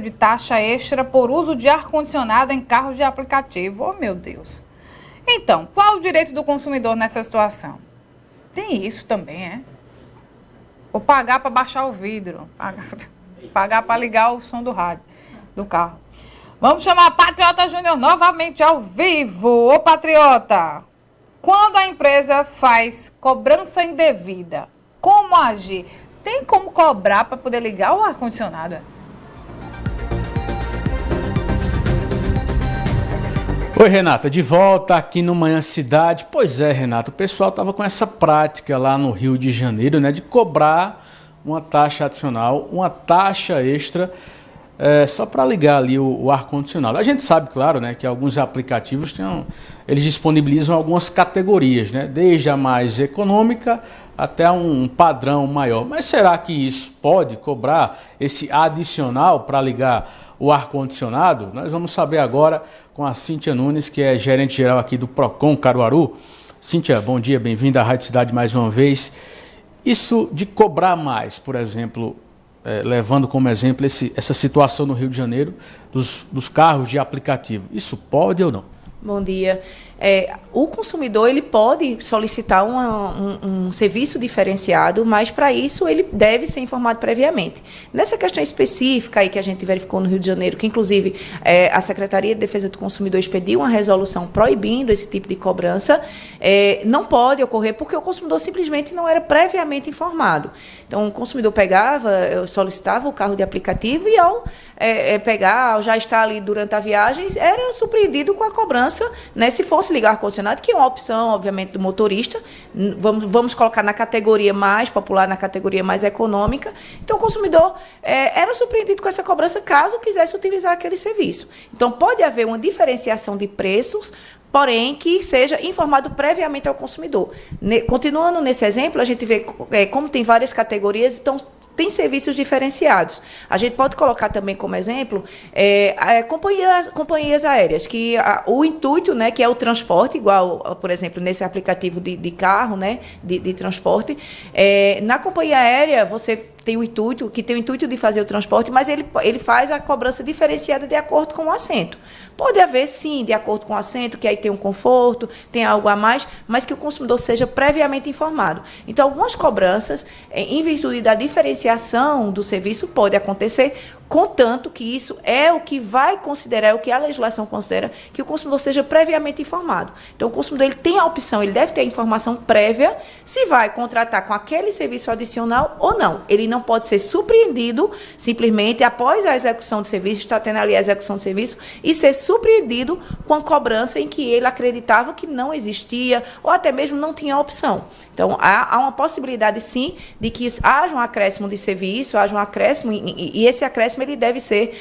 de taxa extra por uso de ar-condicionado em carros de aplicativo. Oh, meu Deus. Então, qual o direito do consumidor nessa situação? Tem isso também, é? Vou pagar para baixar o vidro, pagar para ligar o som do rádio, do carro. Vamos chamar a Patriota Júnior novamente ao vivo. Ô, Patriota, quando a empresa faz cobrança indevida, como agir? Tem como cobrar para poder ligar o ar-condicionado? Oi, Renata, de volta aqui no Manhã Cidade. Pois é, Renata, o pessoal estava com essa prática lá no Rio de Janeiro, né, de cobrar uma taxa adicional, uma taxa extra, só para ligar ali o ar-condicionado. A gente sabe, claro, né, que alguns aplicativos eles disponibilizam algumas categorias, né, desde a mais econômica até um padrão maior. Mas será que isso pode cobrar esse adicional para ligar o ar-condicionado? Nós vamos saber agora com a Cíntia Nunes, que é gerente geral aqui do Procon Caruaru. Cíntia, bom dia, bem-vinda à Rádio Cidade mais uma vez. Isso de cobrar mais, por exemplo, levando como exemplo essa situação no Rio de Janeiro dos carros de aplicativo, isso pode ou não? Bom dia. O consumidor ele pode solicitar um serviço diferenciado, mas para isso ele deve ser informado previamente. Nessa questão específica aí que a gente verificou no Rio de Janeiro, que inclusive a Secretaria de Defesa do Consumidor expediu uma resolução proibindo esse tipo de cobrança, não pode ocorrer porque o consumidor simplesmente não era previamente informado. Então o consumidor solicitava o carro de aplicativo e ao ao já estar ali durante a viagem, era surpreendido com a cobrança, né, se fosse ligar ar-condicionado, que é uma opção, obviamente, do motorista. Vamos colocar na categoria mais popular, na categoria mais econômica. Então, o consumidor era surpreendido com essa cobrança caso quisesse utilizar aquele serviço. Então, pode haver uma diferenciação de preços, porém que seja informado previamente ao consumidor. Continuando nesse exemplo, a gente vê como tem várias categorias, então tem serviços diferenciados. A gente pode colocar também como exemplo companhias aéreas, que o intuito, né, que é o transporte, igual, por exemplo, nesse aplicativo de carro, né, de transporte, na companhia aérea você tem o intuito de fazer o transporte, mas ele faz a cobrança diferenciada de acordo com o assento. Pode haver, sim, de acordo com o assento, que aí tem um conforto, tem algo a mais, mas que o consumidor seja previamente informado. Então, algumas cobranças, em virtude da diferenciação do serviço, pode acontecer, contanto que isso é o que vai considerar, é o que a legislação considera, que o consumidor seja previamente informado. Então, o consumidor ele tem a opção, ele deve ter a informação prévia se vai contratar com aquele serviço adicional ou não. Ele não pode ser surpreendido simplesmente após a execução do serviço, está tendo ali a execução do serviço, e ser surpreendido com a cobrança em que ele acreditava que não existia ou até mesmo não tinha opção. Então, há uma possibilidade, sim, de que haja um acréscimo de serviço, haja um acréscimo, e esse acréscimo ele deve ser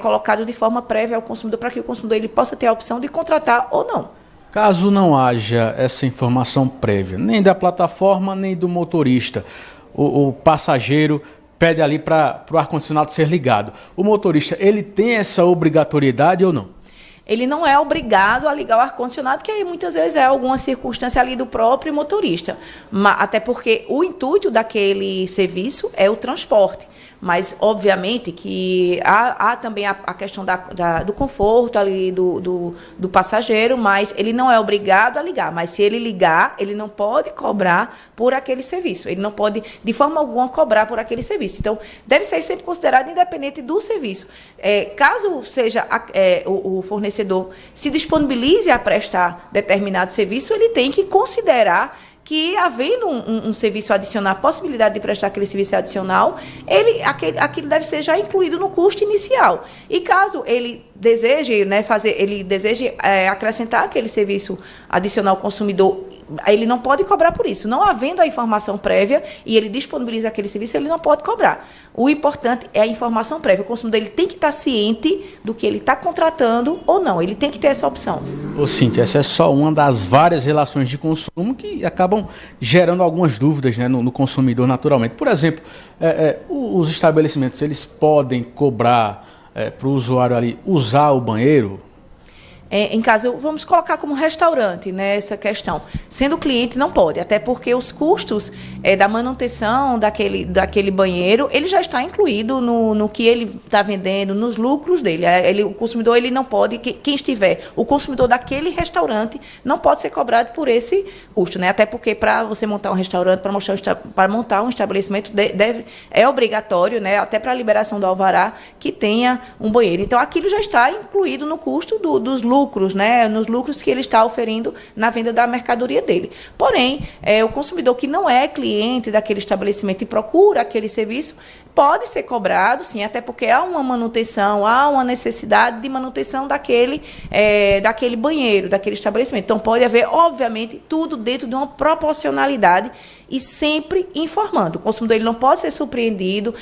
colocado de forma prévia ao consumidor, para que o consumidor ele possa ter a opção de contratar ou não. Caso não haja essa informação prévia, nem da plataforma, nem do motorista, o passageiro pede ali para o ar-condicionado ser ligado. O motorista, ele tem essa obrigatoriedade ou não? Ele não é obrigado a ligar o ar-condicionado, que aí muitas vezes é alguma circunstância ali do próprio motorista. Até porque o intuito daquele serviço é o transporte. Mas, obviamente, que há também a questão do conforto ali do passageiro, mas ele não é obrigado a ligar. Mas se ele ligar, ele não pode cobrar por aquele serviço. Ele não pode, de forma alguma, cobrar por aquele serviço. Então, deve ser sempre considerado independente do serviço. Caso seja o fornecedor se disponibilize a prestar determinado serviço, ele tem que considerar que, havendo um serviço adicional, a possibilidade de prestar aquele serviço adicional, aquilo deve ser já incluído no custo inicial. E caso ele deseje, né, acrescentar aquele serviço adicional ao consumidor, ele não pode cobrar por isso. Não havendo a informação prévia e ele disponibiliza aquele serviço, ele não pode cobrar. O importante é a informação prévia. O consumidor ele tem que estar ciente do que ele está contratando ou não. Ele tem que ter essa opção. Ô, Cíntia, essa é só uma das várias relações de consumo que acabam gerando algumas dúvidas, né, no consumidor naturalmente. Por exemplo, os estabelecimentos, eles podem cobrar para o usuário ali usar o banheiro? Em caso, vamos colocar como restaurante, né, essa questão. Sendo cliente, não pode, até porque os custos da manutenção daquele banheiro, ele já está incluído no que ele está vendendo, nos lucros dele. O consumidor ele não pode, quem estiver, o consumidor daquele restaurante não pode ser cobrado por esse custo, né? Até porque para você montar um restaurante, para montar um estabelecimento, é obrigatório, né, até para a liberação do alvará, que tenha um banheiro. Então, aquilo já está incluído no custo dos lucros, né, nos lucros que ele está oferindo na venda da mercadoria dele. Porém, o consumidor que não é cliente daquele estabelecimento e procura aquele serviço, pode ser cobrado, sim, até porque há uma manutenção, há uma necessidade de manutenção daquele banheiro, daquele estabelecimento. Então, pode haver, obviamente, tudo dentro de uma proporcionalidade e sempre informando. O consumidor ele não pode ser surpreendido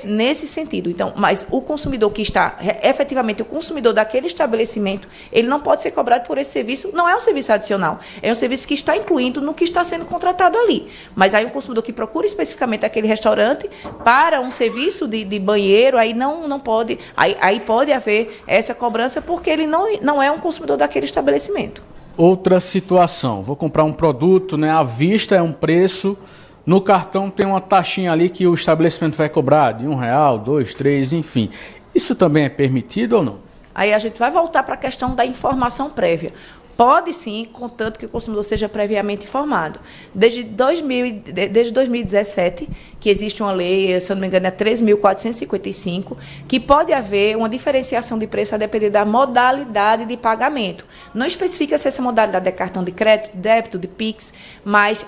nesse sentido. Então, mas o consumidor que está, efetivamente, o consumidor daquele estabelecimento, ele não pode ser cobrado por esse serviço, não é um serviço adicional, é um serviço que está incluindo no que está sendo contratado ali. Mas aí o consumidor que procura especificamente aquele restaurante para um serviço de banheiro, aí não pode, aí pode haver essa cobrança porque ele não é um consumidor daquele estabelecimento. Outra situação, vou comprar um produto, né, à vista é um preço, no cartão tem uma taxinha ali que o estabelecimento vai cobrar de R$1, 2, 3, enfim. Isso também é permitido ou não? Aí a gente vai voltar para a questão da informação prévia. Pode sim, contanto que o consumidor seja previamente informado. Desde 2017, que existe uma lei, se eu não me engano, é 13.455, que pode haver uma diferenciação de preço a depender da modalidade de pagamento. Não especifica se essa modalidade é cartão de crédito, débito, de Pix, mas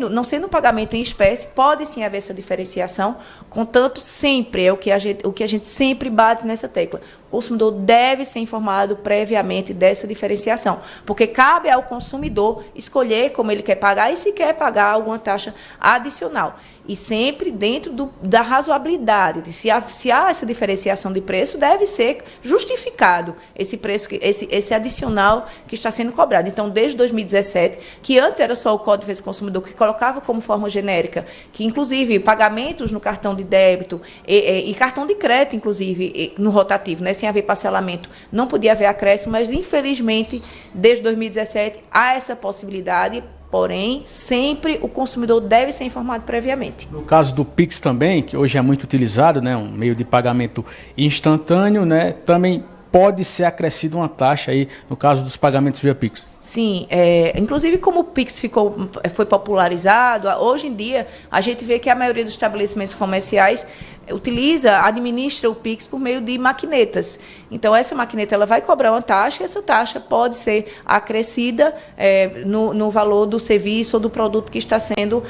não sendo pagamento em espécie, pode sim haver essa diferenciação, contanto sempre, é o que a gente sempre bate nessa tecla. O consumidor deve ser informado previamente dessa diferenciação, porque cabe ao consumidor escolher como ele quer pagar e se quer pagar alguma taxa adicional. E sempre dentro da razoabilidade. Se há essa diferenciação de preço, deve ser justificado esse preço, esse adicional que está sendo cobrado. Então, desde 2017, que antes era só o Código de Defesa do Consumidor que colocava como forma genérica, que inclusive pagamentos no cartão de débito e cartão de crédito, inclusive, no rotativo, né, sem haver parcelamento, não podia haver acréscimo, mas infelizmente, desde 2017, há essa possibilidade. Porém, sempre o consumidor deve ser informado previamente. No caso do Pix também, que hoje é muito utilizado, né, um meio de pagamento instantâneo, né, também pode ser acrescida uma taxa aí no caso dos pagamentos via Pix. Sim, inclusive como o Pix foi popularizado, hoje em dia a gente vê que a maioria dos estabelecimentos comerciais administra o Pix por meio de maquinetas. Então, essa maquineta ela vai cobrar uma taxa e essa taxa pode ser acrescida no valor do serviço ou do produto que está sendo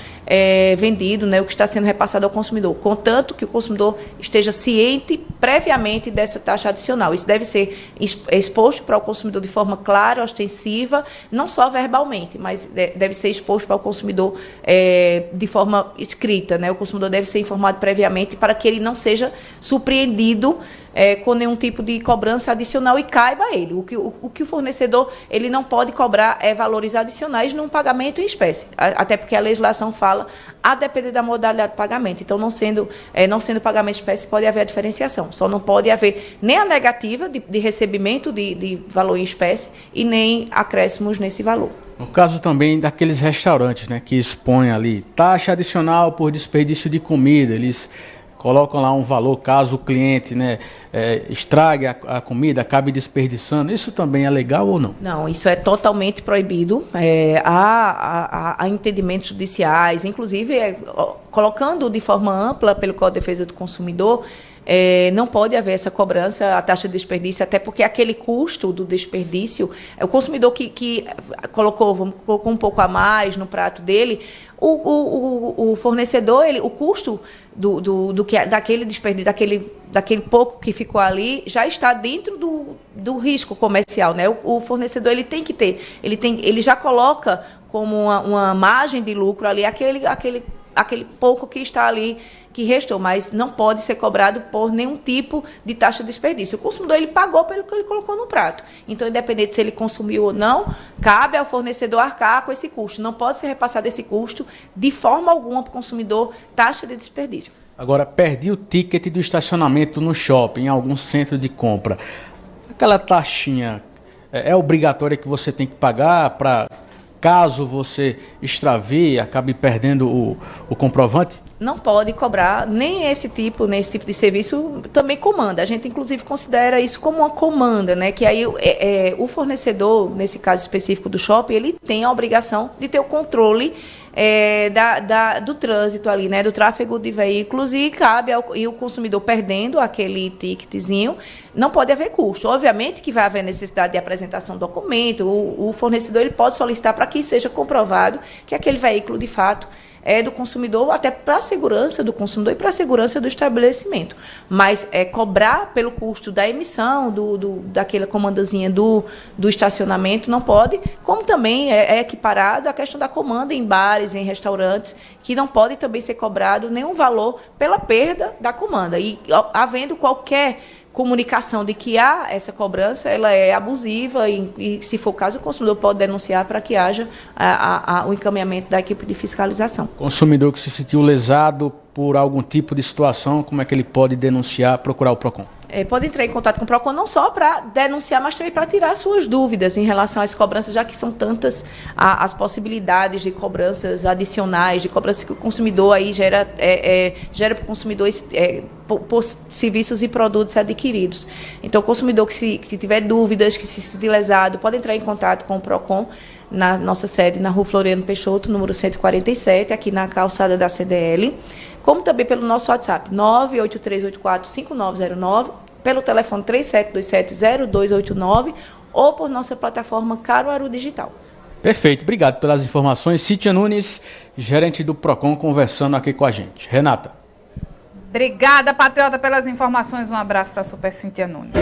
vendido, né, o que está sendo repassado ao consumidor, contanto que o consumidor esteja ciente previamente dessa taxa adicional. Isso deve ser exposto para o consumidor de forma clara, ostensiva, não só verbalmente, mas deve ser exposto para o consumidor de forma escrita, né? O consumidor deve ser informado previamente para que ele não seja surpreendido com nenhum tipo de cobrança adicional e caiba a ele. O que o fornecedor ele não pode cobrar valores adicionais num pagamento em espécie, até porque a legislação fala a depender da modalidade de pagamento. Então, não sendo pagamento em espécie, pode haver a diferenciação. Só não pode haver nem a negativa de recebimento de valor em espécie e nem acréscimos nesse valor. No caso também daqueles restaurantes, né, que expõem ali taxa adicional por desperdício de comida, eles colocam lá um valor caso o cliente, né, estrague a comida, acabe desperdiçando. Isso também é legal ou não? Não, isso é totalmente proibido. Há entendimentos judiciais, inclusive colocando de forma ampla pelo Código de Defesa do Consumidor, não pode haver essa cobrança, a taxa de desperdício, até porque aquele custo do desperdício, o consumidor que colocou um pouco a mais no prato dele, o fornecedor, o custo daquele desperdício, daquele pouco que ficou ali, já está dentro do risco comercial, né? O fornecedor ele já coloca como uma margem de lucro ali aquele pouco que está ali, que restou, mas não pode ser cobrado por nenhum tipo de taxa de desperdício. O consumidor ele pagou pelo que ele colocou no prato. Então, independente se ele consumiu ou não, cabe ao fornecedor arcar com esse custo. Não pode ser repassado esse custo de forma alguma para o consumidor taxa de desperdício. Agora, perdi o ticket do estacionamento no shopping, em algum centro de compra. Aquela taxinha é obrigatória que você tem que pagar para, caso você extravie, acabe perdendo o comprovante? Não pode cobrar nem esse tipo de serviço, também comanda. A gente, inclusive, considera isso como uma comanda, né? Que aí o fornecedor, nesse caso específico do shopping, ele tem a obrigação de ter o controle do trânsito ali, né? Do tráfego de veículos, e cabe e o consumidor perdendo aquele ticketzinho, não pode haver custo. Obviamente que vai haver necessidade de apresentação do documento, o fornecedor ele pode solicitar para que seja comprovado que aquele veículo, de fato, é do consumidor, até para a segurança do consumidor e para a segurança do estabelecimento. Mas cobrar pelo custo da emissão daquela comandazinha do estacionamento não pode, como também é equiparado à questão da comanda em bares, em restaurantes, que não pode também ser cobrado nenhum valor pela perda da comanda. E havendo qualquer comunicação de que há essa cobrança, ela é abusiva e, se for o caso, o consumidor pode denunciar para que haja o encaminhamento da equipe de fiscalização. Consumidor que se sentiu lesado por algum tipo de situação, como é que ele pode denunciar, procurar o PROCON? Pode entrar em contato com o PROCON não só para denunciar, mas também para tirar suas dúvidas em relação às cobranças, já que são tantas as possibilidades de cobranças adicionais, de cobranças que o consumidor aí gera para o consumidor por serviços e produtos adquiridos. Então, o consumidor que tiver dúvidas, que se sentir lesado, pode entrar em contato com o PROCON na nossa sede, na Rua Floriano Peixoto, número 147, aqui na calçada da CDL, como também pelo nosso WhatsApp, 983845909, pelo telefone 37270289 ou por nossa plataforma Caruaru Digital. Perfeito, obrigado pelas informações. Cíntia Nunes, gerente do PROCON, conversando aqui com a gente. Renata. Obrigada, Patriota, pelas informações. Um abraço para a Super Cíntia Nunes.